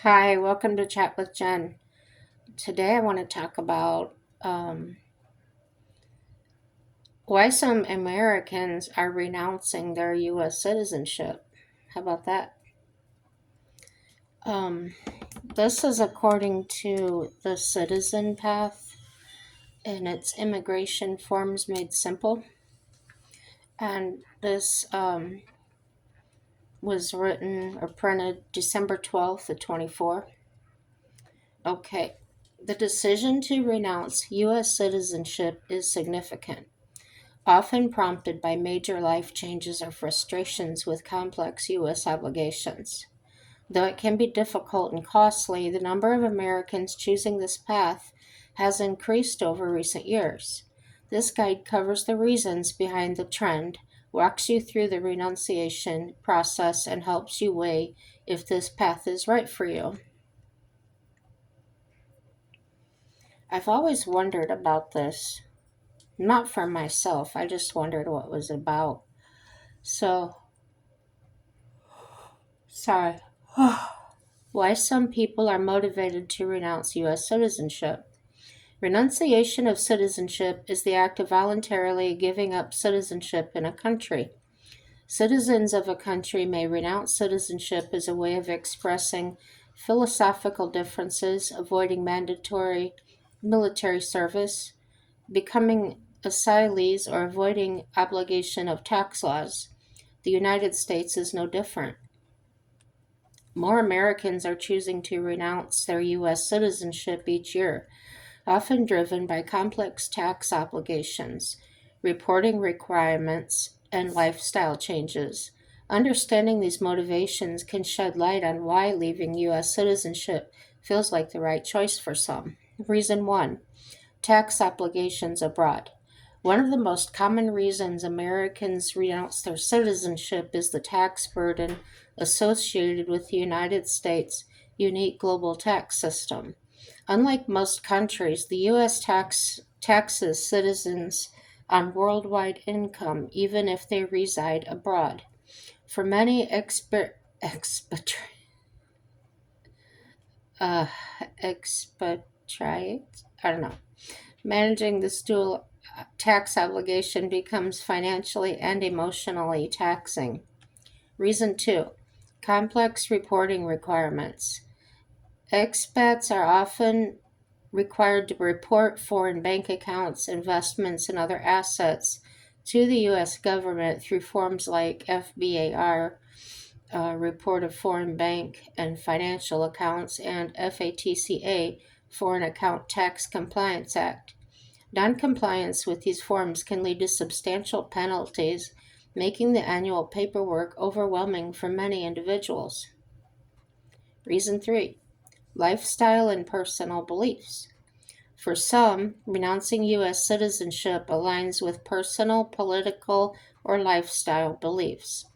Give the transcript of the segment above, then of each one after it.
Hi, welcome to Chat with Jen. Today I want to talk about why some Americans are renouncing their U.S. citizenship. How about that? Um, this is according to the Citizen Path and its immigration forms made simple. And this was written or printed December 12th of 24. Okay. The decision to renounce U.S. citizenship is significant, often prompted by major life changes or frustrations with complex U.S. obligations. Though it can be difficult and costly, the number of Americans choosing this path has increased over recent years. This guide covers the reasons behind the trend, walks you through the renunciation process, and helps you weigh if this path is right for you. I've always wondered about this, not for myself, I just wondered what it was about. So, sorry. Why some people are motivated to renounce U.S. citizenship. Renunciation of citizenship is the act of voluntarily giving up citizenship in a country. Citizens of a country may renounce citizenship as a way of expressing philosophical differences, avoiding mandatory military service, becoming asylees, or avoiding obligation of tax laws. The United States is no different. More Americans are choosing to renounce their U.S. citizenship each year, often driven by complex tax obligations, reporting requirements, and lifestyle changes. Understanding these motivations can shed light on why leaving U.S. citizenship feels like the right choice for some. Reason 1: tax obligations abroad. One of the most common reasons Americans renounce their citizenship is the tax burden associated with the United States' unique global tax system. Unlike most countries, the U.S. taxes citizens on worldwide income even if they reside abroad. For many uh, expatriates, I don't know, managing this dual tax obligation becomes financially and emotionally taxing. Reason 2: complex reporting requirements. Expats are often required to report foreign bank accounts, investments, and other assets to the U.S. government through forms like FBAR, Report of Foreign Bank and Financial Accounts, and FATCA, Foreign Account Tax Compliance Act. Noncompliance with these forms can lead to substantial penalties, making the annual paperwork overwhelming for many individuals. Reason 3: lifestyle and personal beliefs. For some, renouncing U.S. citizenship aligns with personal, political, or lifestyle beliefs.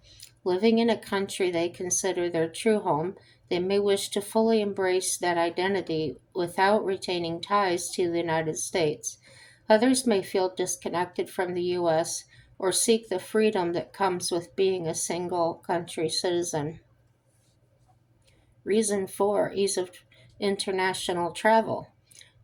Living in a country they consider their true home, they may wish to fully embrace that identity without retaining ties to the United States. Others may feel disconnected from the U.S. or seek the freedom that comes with being a single country citizen. Reason 4: ease of international travel.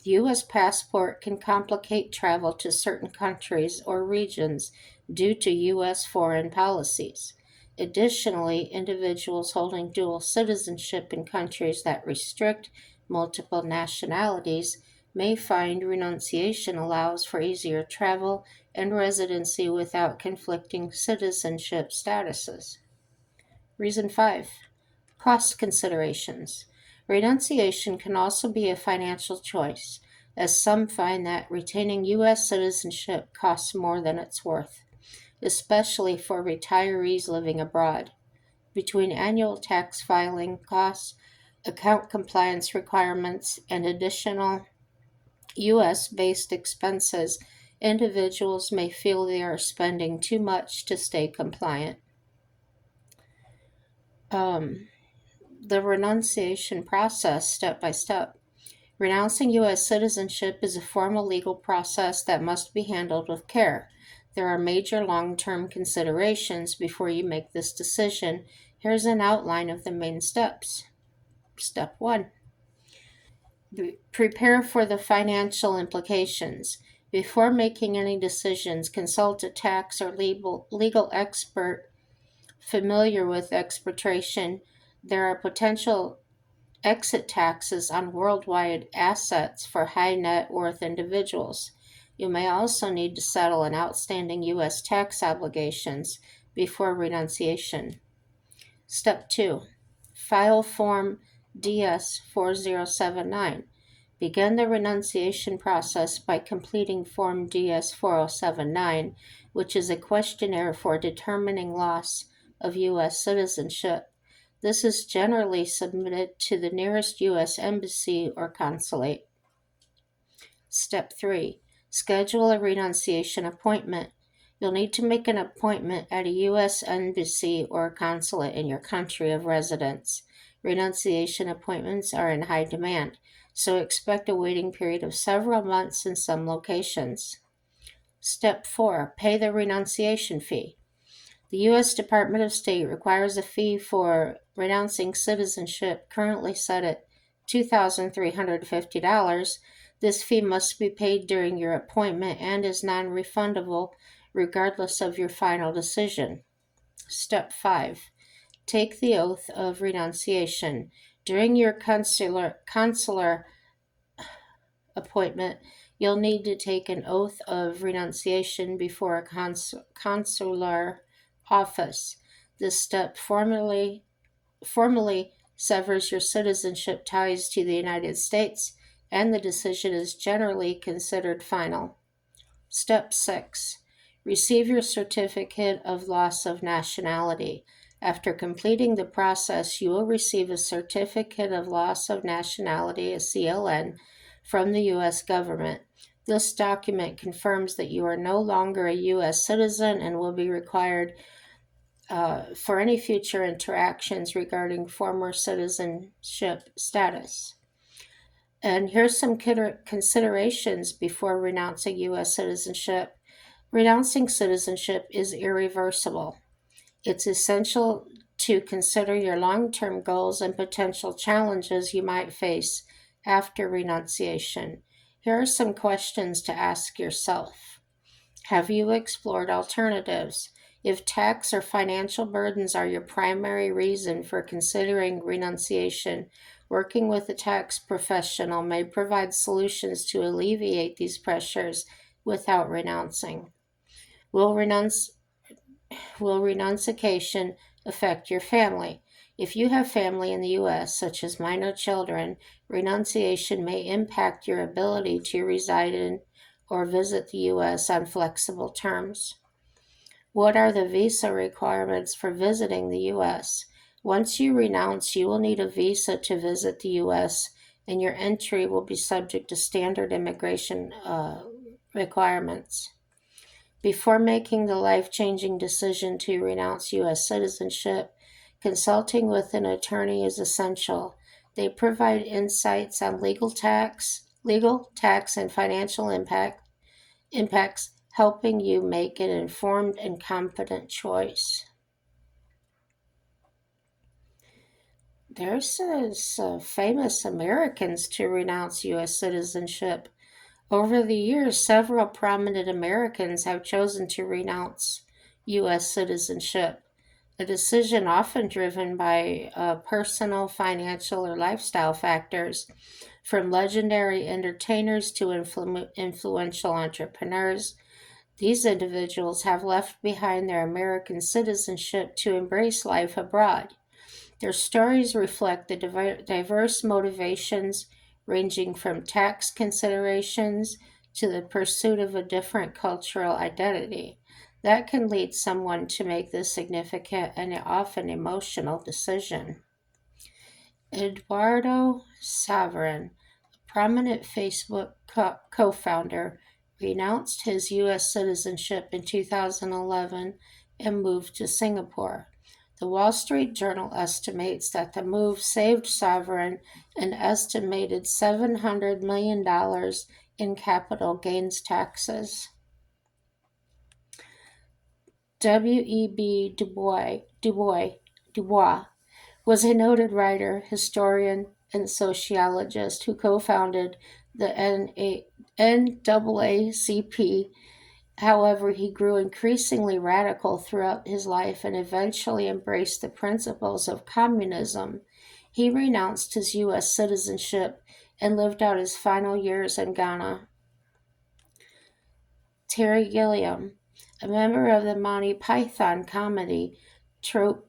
The U.S. passport can complicate travel to certain countries or regions due to U.S. foreign policies. Additionally, individuals holding dual citizenship in countries that restrict multiple nationalities may find renunciation allows for easier travel and residency without conflicting citizenship statuses. Reason 5: cost considerations. Renunciation can also be a financial choice, as some find that retaining U.S. citizenship costs more than it's worth, especially for retirees living abroad. Between annual tax filing costs, account compliance requirements, and additional U.S. based expenses, individuals may feel they are spending too much to stay compliant. Um, the renunciation process, step by step. Renouncing U.S. citizenship is a formal legal process that must be handled with care. There are major long term considerations before you make this decision. Here's an outline of the main steps. Step 1. Prepare for the financial implications. Before making any decisions, consult a tax or legal expert familiar with expatriation. There are potential exit taxes on worldwide assets for high net worth individuals. You may also need to settle an outstanding U.S. tax obligations before renunciation. Step 2. File Form DS 4079. Begin the renunciation process by completing Form DS 4079, which is a questionnaire for determining loss of U.S. citizenship. This is generally submitted to the nearest U.S. embassy or consulate. Step 3. Schedule a renunciation appointment. You'll need to make an appointment at a U.S. embassy or consulate in your country of residence. Renunciation appointments are in high demand, so expect a waiting period of several months in some locations. Step 4. Pay the renunciation fee. The U.S. Department of State requires a fee for renouncing citizenship currently set at $2,350. This fee must be paid during your appointment and is non-refundable regardless of your final decision. Step 5. Take the oath of renunciation. During your consular appointment, you'll need to take an oath of renunciation before a consular office. This step formally severs your citizenship ties to the United States, and the decision is generally considered final. Step 6. Receive your certificate of loss of nationality. After completing the process, you will receive a certificate of loss of nationality, a CLN, from the U.S. government. This document confirms that you are no longer a U.S. citizen and will be required for any future interactions regarding former citizenship status. And here's some considerations before renouncing U.S. citizenship. Renouncing citizenship is irreversible. It's essential to consider your long-term goals and potential challenges you might face after renunciation. Here are some questions to ask yourself. Have you explored alternatives? If tax or financial burdens are your primary reason for considering renunciation, working with a tax professional may provide solutions to alleviate these pressures without renouncing. Will renunciation affect your family? If you have family in the U.S., such as minor children, renunciation may impact your ability to reside in or visit the U.S. on flexible terms. What are the visa requirements for visiting the U.S.? Once you renounce, you will need a visa to visit the U.S., and your entry will be subject to standard immigration requirements. Before making the life-changing decision to renounce U.S. citizenship, consulting with an attorney is essential. They provide insights on legal, tax, and financial impacts, helping you make an informed and competent choice. There's famous Americans to renounce U.S. citizenship. Over the years, several prominent Americans have chosen to renounce U.S. citizenship, a decision often driven by personal, financial, or lifestyle factors, from legendary entertainers to influential entrepreneurs. These individuals have left behind their American citizenship to embrace life abroad. Their stories reflect the diverse motivations ranging from tax considerations to the pursuit of a different cultural identity. That can lead someone to make this significant and often emotional decision. Eduardo Saverin, a prominent Facebook co-founder, renounced his U.S. citizenship in 2011 and moved to Singapore. The Wall Street Journal estimates that the move saved Saverin an estimated $700 million in capital gains taxes. W.E.B. Du Bois was a noted writer, historian, and sociologist who co founded the NAACP. However, he grew increasingly radical throughout his life and eventually embraced the principles of communism. He renounced his U.S. citizenship and lived out his final years in Ghana. Terry Gilliam, a member of the Monty Python comedy troupe,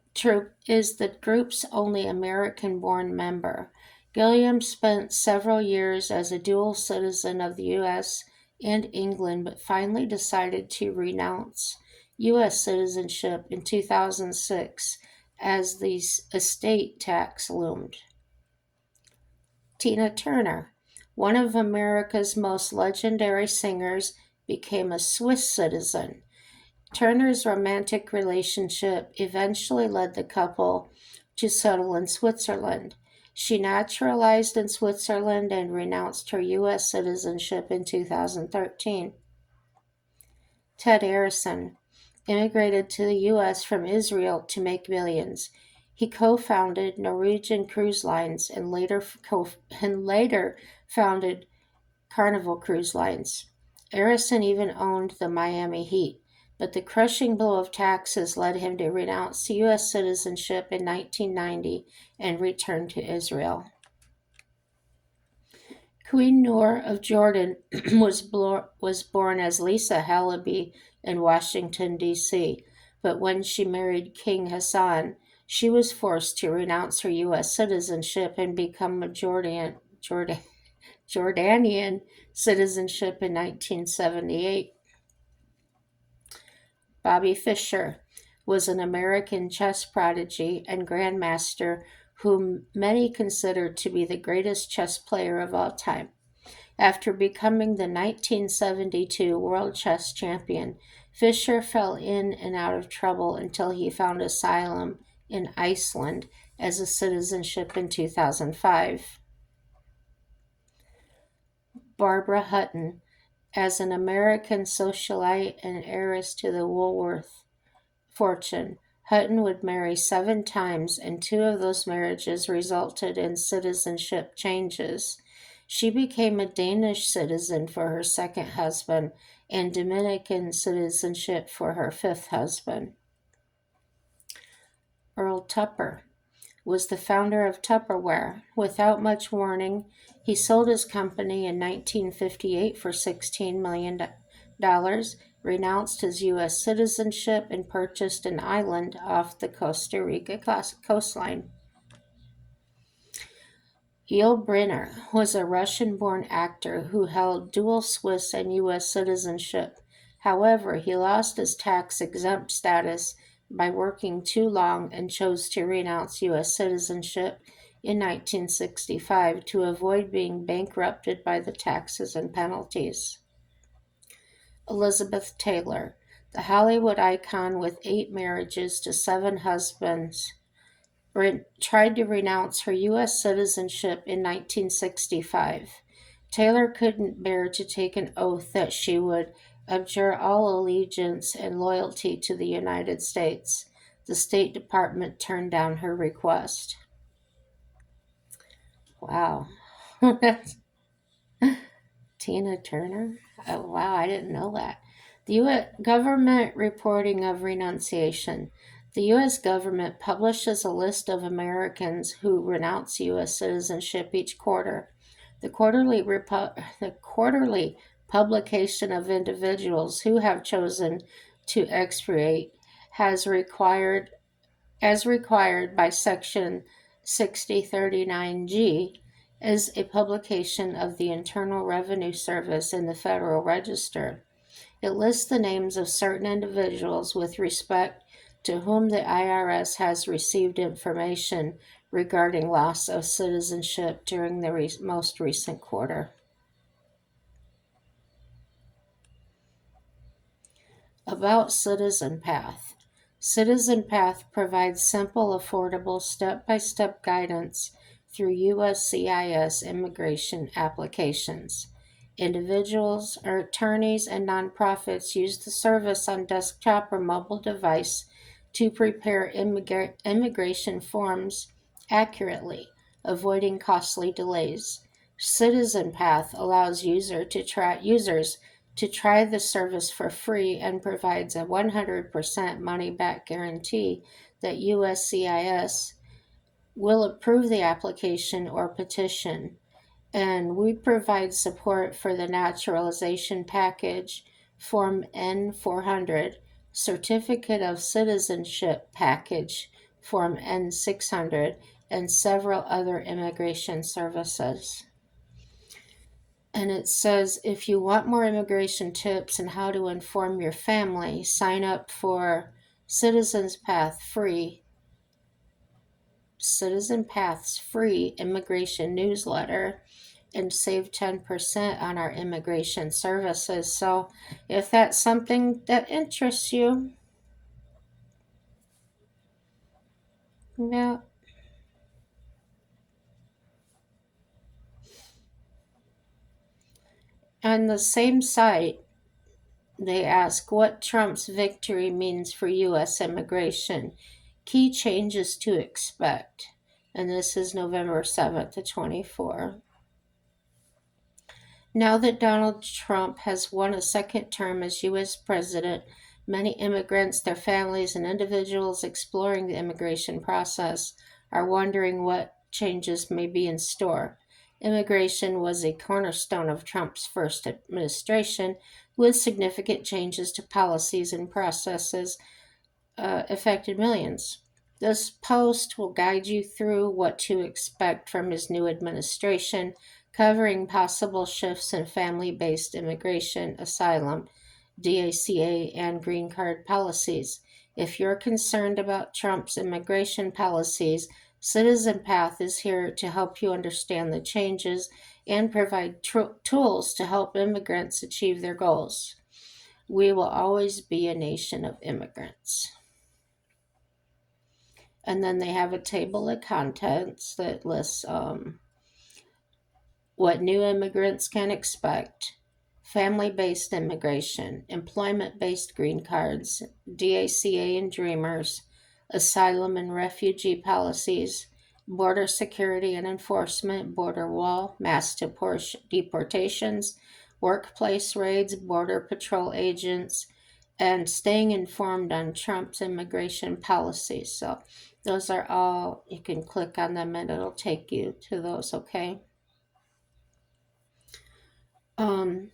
is the group's only American born member. Gilliam spent several years as a dual citizen of the U.S. and England, but finally decided to renounce U.S. citizenship in 2006 as the estate tax loomed. Tina Turner, one of America's most legendary singers, became a Swiss citizen. Turner's romantic relationship eventually led the couple to settle in Switzerland. She naturalized in Switzerland and renounced her U.S. citizenship in 2013. Ted Arison immigrated to the U.S. from Israel to make millions. He co-founded Norwegian Cruise Lines and later founded Carnival Cruise Lines. Arison even owned the Miami Heat, but the crushing blow of taxes led him to renounce U.S. citizenship in 1990 and return to Israel. Queen Noor of Jordan was born as Lisa Halaby in Washington, D.C., but when she married King Hassan, she was forced to renounce her U.S. citizenship and become a Jordanian citizenship in 1978. Bobby Fischer was an American chess prodigy and grandmaster whom many consider to be the greatest chess player of all time. After becoming the 1972 World Chess Champion, Fischer fell in and out of trouble until he found asylum in Iceland as a citizenship in 2005. Barbara Hutton, as an American socialite and heiress to the Woolworth fortune, Hutton would marry 7 times, and 2 of those marriages resulted in citizenship changes. She became a Danish citizen for her second husband and Dominican citizenship for her 5th husband. Earl Tupper was the founder of Tupperware. Without much warning, he sold his company in 1958 for $16 million, renounced his U.S. citizenship, and purchased an island off the Costa Rica coastline. Yul Brynner was a Russian-born actor who held dual Swiss and U.S. citizenship. However, he lost his tax-exempt status by working too long and chose to renounce U.S. citizenship in 1965 to avoid being bankrupted by the taxes and penalties. Elizabeth Taylor, the Hollywood icon with 8 marriages to 7 husbands, tried to renounce her U.S. citizenship in 1965. Taylor couldn't bear to take an oath that she would abjure all allegiance and loyalty to the United States. The State Department turned down her request. Wow. Tina Turner? Oh, wow, I didn't know that. The U.S. government reporting of renunciation. The U.S. government publishes a list of Americans who renounce U.S. citizenship each quarter. The quarterly publication of individuals who have chosen to expiate as required by Section 6039G is a publication of the Internal Revenue Service in the Federal Register. It lists the names of certain individuals with respect to whom the IRS has received information regarding loss of citizenship during the most recent quarter. About Citizen Path. Citizen Path provides simple, affordable, step-by-step guidance through USCIS immigration applications. Individuals or attorneys and nonprofits use the service on desktop or mobile device to prepare immigration forms accurately, avoiding costly delays. Citizen Path allows users to try the service for free and provides a 100% money back guarantee that USCIS will approve the application or petition. And we provide support for the naturalization package, Form N400, Certificate of Citizenship package, Form N600, and several other immigration services. And it says if you want more immigration tips and how to inform your family, sign up for Citizens Path free Citizen Path's free immigration newsletter and save 10% on our immigration services. So, if that's something that interests you, yeah. On the same site, they ask what Trump's victory means for U.S. immigration, key changes to expect. And this is November 7th to 24. Now that Donald Trump has won a second term as U.S. president, many immigrants, their families, and individuals exploring the immigration process are wondering what changes may be in store. Immigration was a cornerstone of Trump's first administration, with significant changes to policies and processes affected millions. This post will guide you through what to expect from his new administration, covering possible shifts in family based immigration, asylum, DACA, and green card policies. If you're concerned about Trump's immigration policies, Citizen Path is here to help you understand the changes and provide tools to help immigrants achieve their goals. We will always be a nation of immigrants. And then they have a table of contents that lists what new immigrants can expect, family based immigration, employment based green cards, DACA and Dreamers, asylum and refugee policies, border security and enforcement, border wall, mass deportations, workplace raids, border patrol agents, and staying informed on Trump's immigration policies. So those are all, you can click on them and it'll take you to those, okay?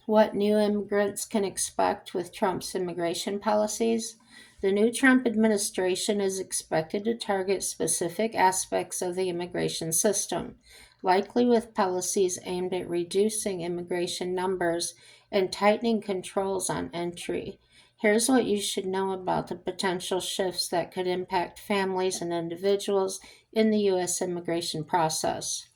What new immigrants can expect with Trump's immigration policies. The new Trump administration is expected to target specific aspects of the immigration system, likely with policies aimed at reducing immigration numbers and tightening controls on entry. Here's what you should know about the potential shifts that could impact families and individuals in the U.S. immigration process.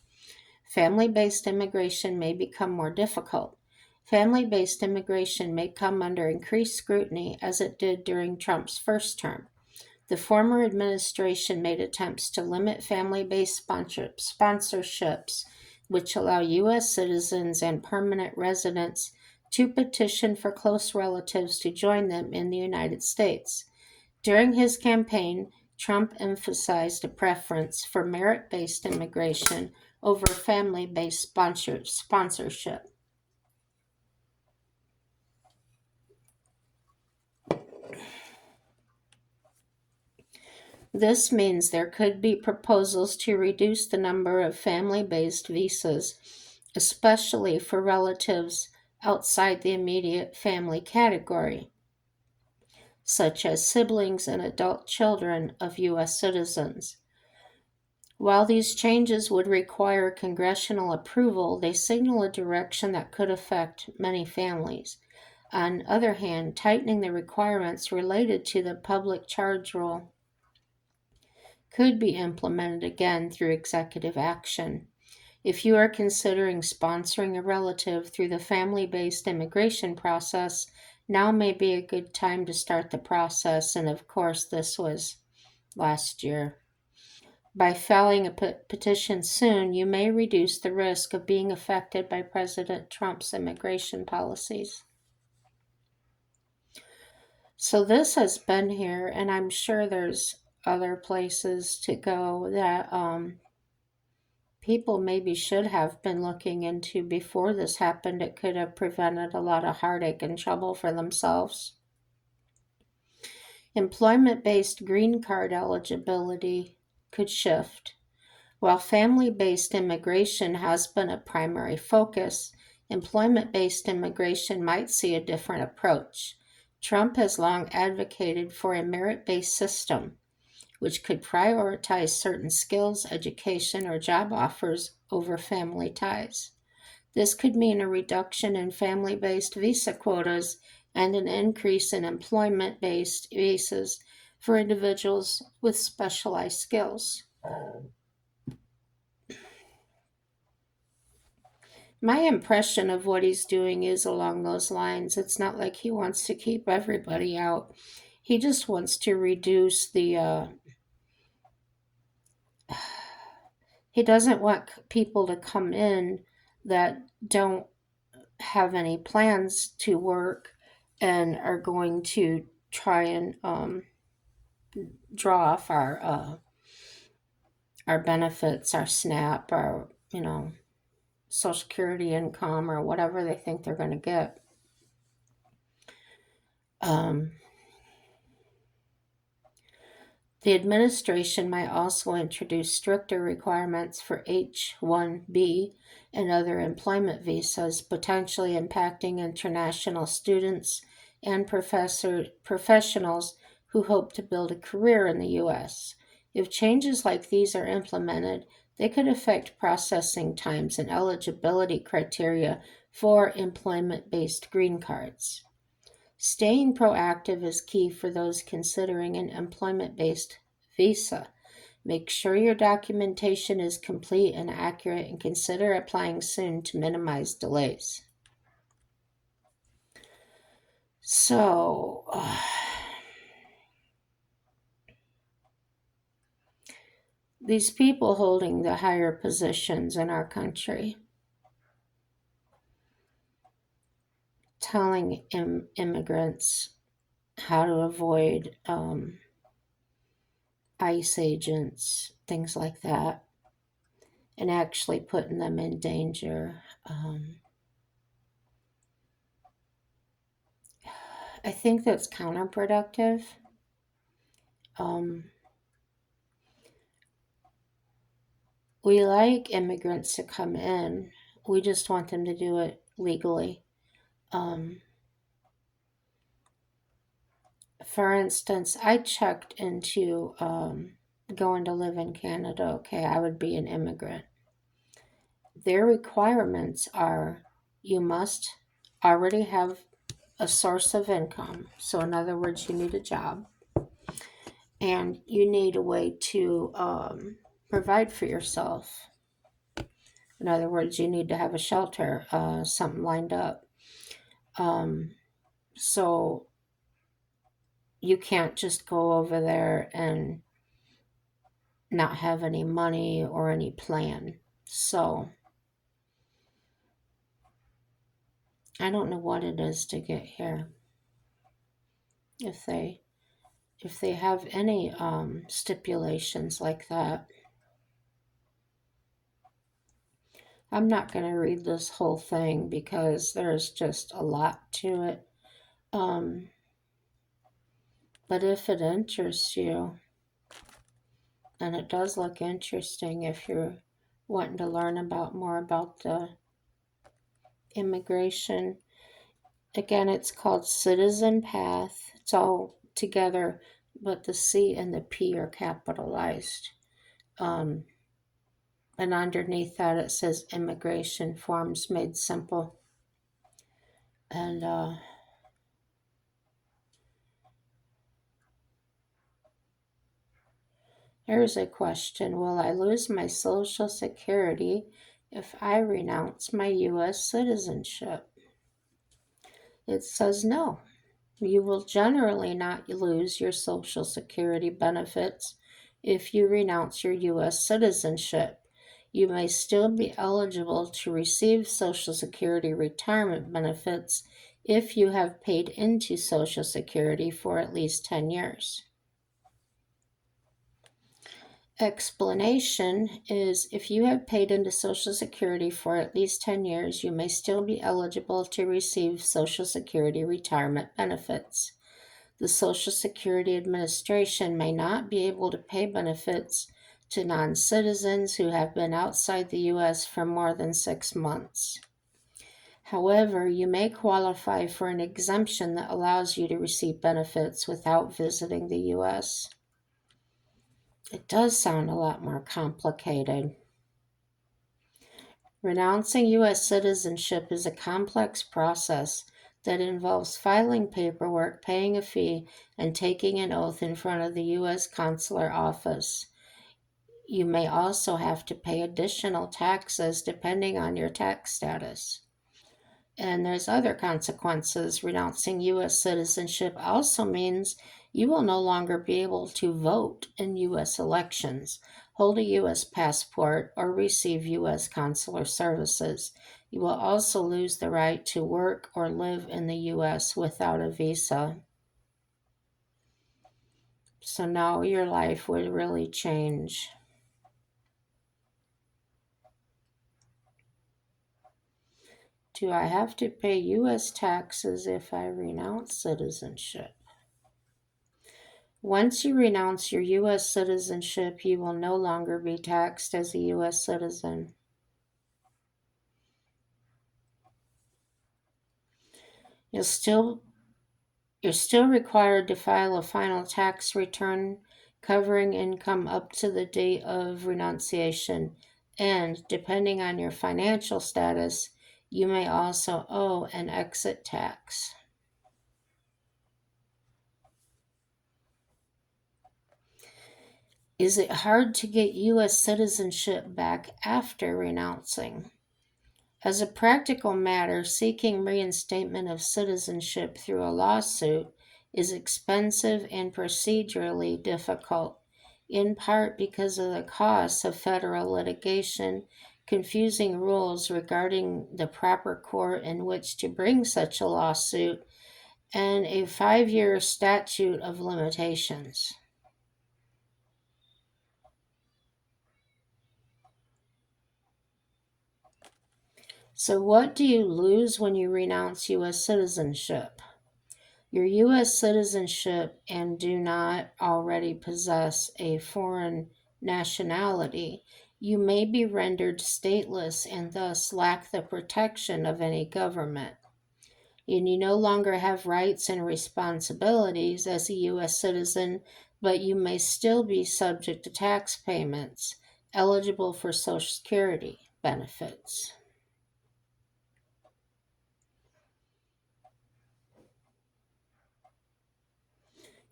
Family based immigration may become more difficult. Family based immigration may come under increased scrutiny as it did during Trump's first term. The former administration made attempts to limit family based sponsorships, which allow U.S. citizens and permanent residents to petition for close relatives to join them in the United States. During his campaign, Trump emphasized a preference for merit based immigration over family based sponsorship. This means there could be proposals to reduce the number of family based visas, especially for relatives outside the immediate family category, such as siblings and adult children of U.S. citizens. While these changes would require congressional approval, they signal a direction that could affect many families. On the other hand, tightening the requirements related to the public charge rule could be implemented again through executive action. If you are considering sponsoring a relative through the family based immigration process, now may be a good time to start the process. And of course, this was last year. By filing a petition soon, you may reduce the risk of being affected by President Trump's immigration policies. So this has been here, and I'm sure there's other places to go that people maybe should have been looking into before this happened. It could have prevented a lot of heartache and trouble for themselves. Employment-based green card eligibility could shift. While family-based immigration has been a primary focus, employment-based immigration might see a different approach. Trump has long advocated for a merit-based system, which could prioritize certain skills, education, or job offers over family ties. This could mean a reduction in family-based visa quotas and an increase in employment-based visas for individuals with specialized skills. My impression of what he's doing is along those lines. It's not like he wants to keep everybody out. He just wants to reduce he doesn't want people to come in that don't have any plans to work and are going to try and draw off our benefits, our SNAP, our Social Security income, or whatever they think they're going to get. The administration might also introduce stricter requirements for H-1B and other employment visas, potentially impacting international students and professionals who hope to build a career in the U.S. If changes like these are implemented, they could affect processing times and eligibility criteria for employment-based green cards. Staying proactive is key for those considering an employment-based visa. Make sure your documentation is complete and accurate, and consider applying soon to minimize delays. So, these people holding the higher positions in our country telling immigrants how to avoid ICE agents, things like that, and actually putting them in danger. I think that's counterproductive. We like immigrants to come in. We just want them to do it legally. For instance, I checked into going to live in Canada. Okay, I would be an immigrant. Their requirements are you must already have a source of income. So, in other words, you need a job and you need a way to provide for yourself. In other words, you need to have a shelter, something lined up. So you can't just go over there and not have any money or any plan. So I don't know what it is to get here. If they have any stipulations like that. I'm not going to read this whole thing because there's just a lot to it. But if it interests you, and it does look interesting if you're wanting to learn more about the immigration. Again, it's called Citizen Path. It's all together, but the C and the P are capitalized. And underneath that it says Immigration Forms Made Simple. And here's a question. Will I lose my Social Security if I renounce my U.S. citizenship? It says no. You will generally not lose your Social Security benefits if you renounce your U.S. citizenship. You may still be eligible to receive Social Security retirement benefits if you have paid into Social Security for at least 10 years. Explanation is if you have paid into Social Security for at least 10 years, you may still be eligible to receive Social Security retirement benefits. The Social Security Administration may not be able to pay benefits to non citizens who have been outside the U.S. for more than 6 months. However, you may qualify for an exemption that allows you to receive benefits without visiting the U.S. It does sound a lot more complicated. Renouncing U.S. citizenship is a complex process that involves filing paperwork, paying a fee, and taking an oath in front of the U.S. consular office. You may also have to pay additional taxes depending on your tax status. And there's other consequences. Renouncing U.S. citizenship also means you will no longer be able to vote in U.S. elections, hold a U.S. passport, or receive U.S. consular services. You will also lose the right to work or live in the U.S. without a visa. So now your life would really change. Do I have to pay U.S. taxes if I renounce citizenship? Once you renounce your U.S. citizenship, you will no longer be taxed as a U.S. citizen. You'll still, you're still required to file a final tax return covering income up to the date of renunciation, and depending on your financial status, you may also owe an exit tax. Is it hard to get U.S. citizenship back after renouncing? As a practical matter, seeking reinstatement of citizenship through a lawsuit is expensive and procedurally difficult, in part because of the costs of federal litigation, confusing rules regarding the proper court in which to bring such a lawsuit, and a 5-year statute of limitations. So, what do you lose when you renounce U.S. citizenship? Your U.S. citizenship and do not already possess a foreign nationality, you may be rendered stateless and thus lack the protection of any government. And you no longer have rights and responsibilities as a U.S. citizen, but you may still be subject to tax payments, eligible for Social Security benefits.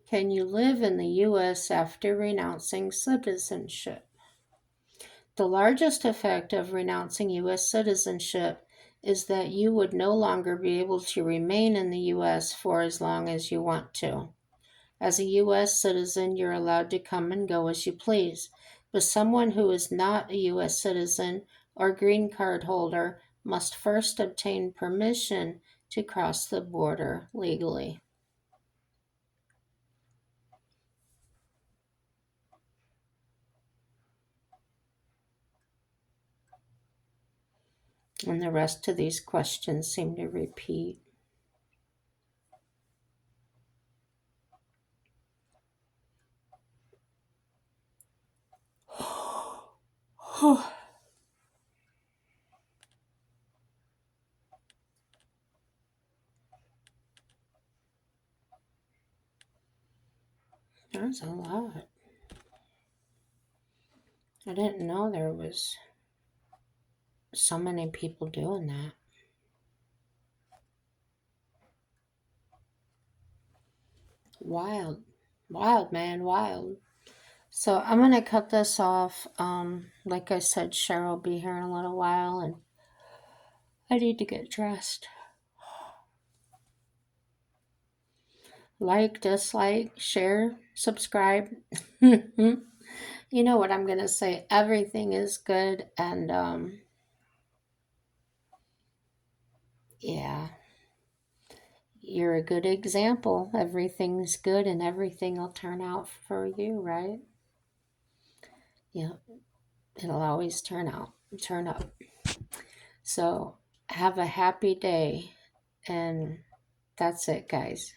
Can you live in the U.S. after renouncing citizenship? The largest effect of renouncing U.S. citizenship is that you would no longer be able to remain in the U.S. for as long as you want to. As a U.S. citizen, you're allowed to come and go as you please, but someone who is not a U.S. citizen or green card holder must first obtain permission to cross the border legally. And the rest of these questions seem to repeat. That's a lot. I didn't know there was so many people doing that. Wild. Wild, man, wild. So I'm going to cut this off. Like I said, Cheryl will be here in a little while, and I need to get dressed. Like, dislike, share, subscribe. You know what I'm going to say. Everything is good, and yeah, you're a good example. Everything's good, and everything will turn out for you, right? Yeah, it'll always turn up. So have a happy day, and that's it, guys.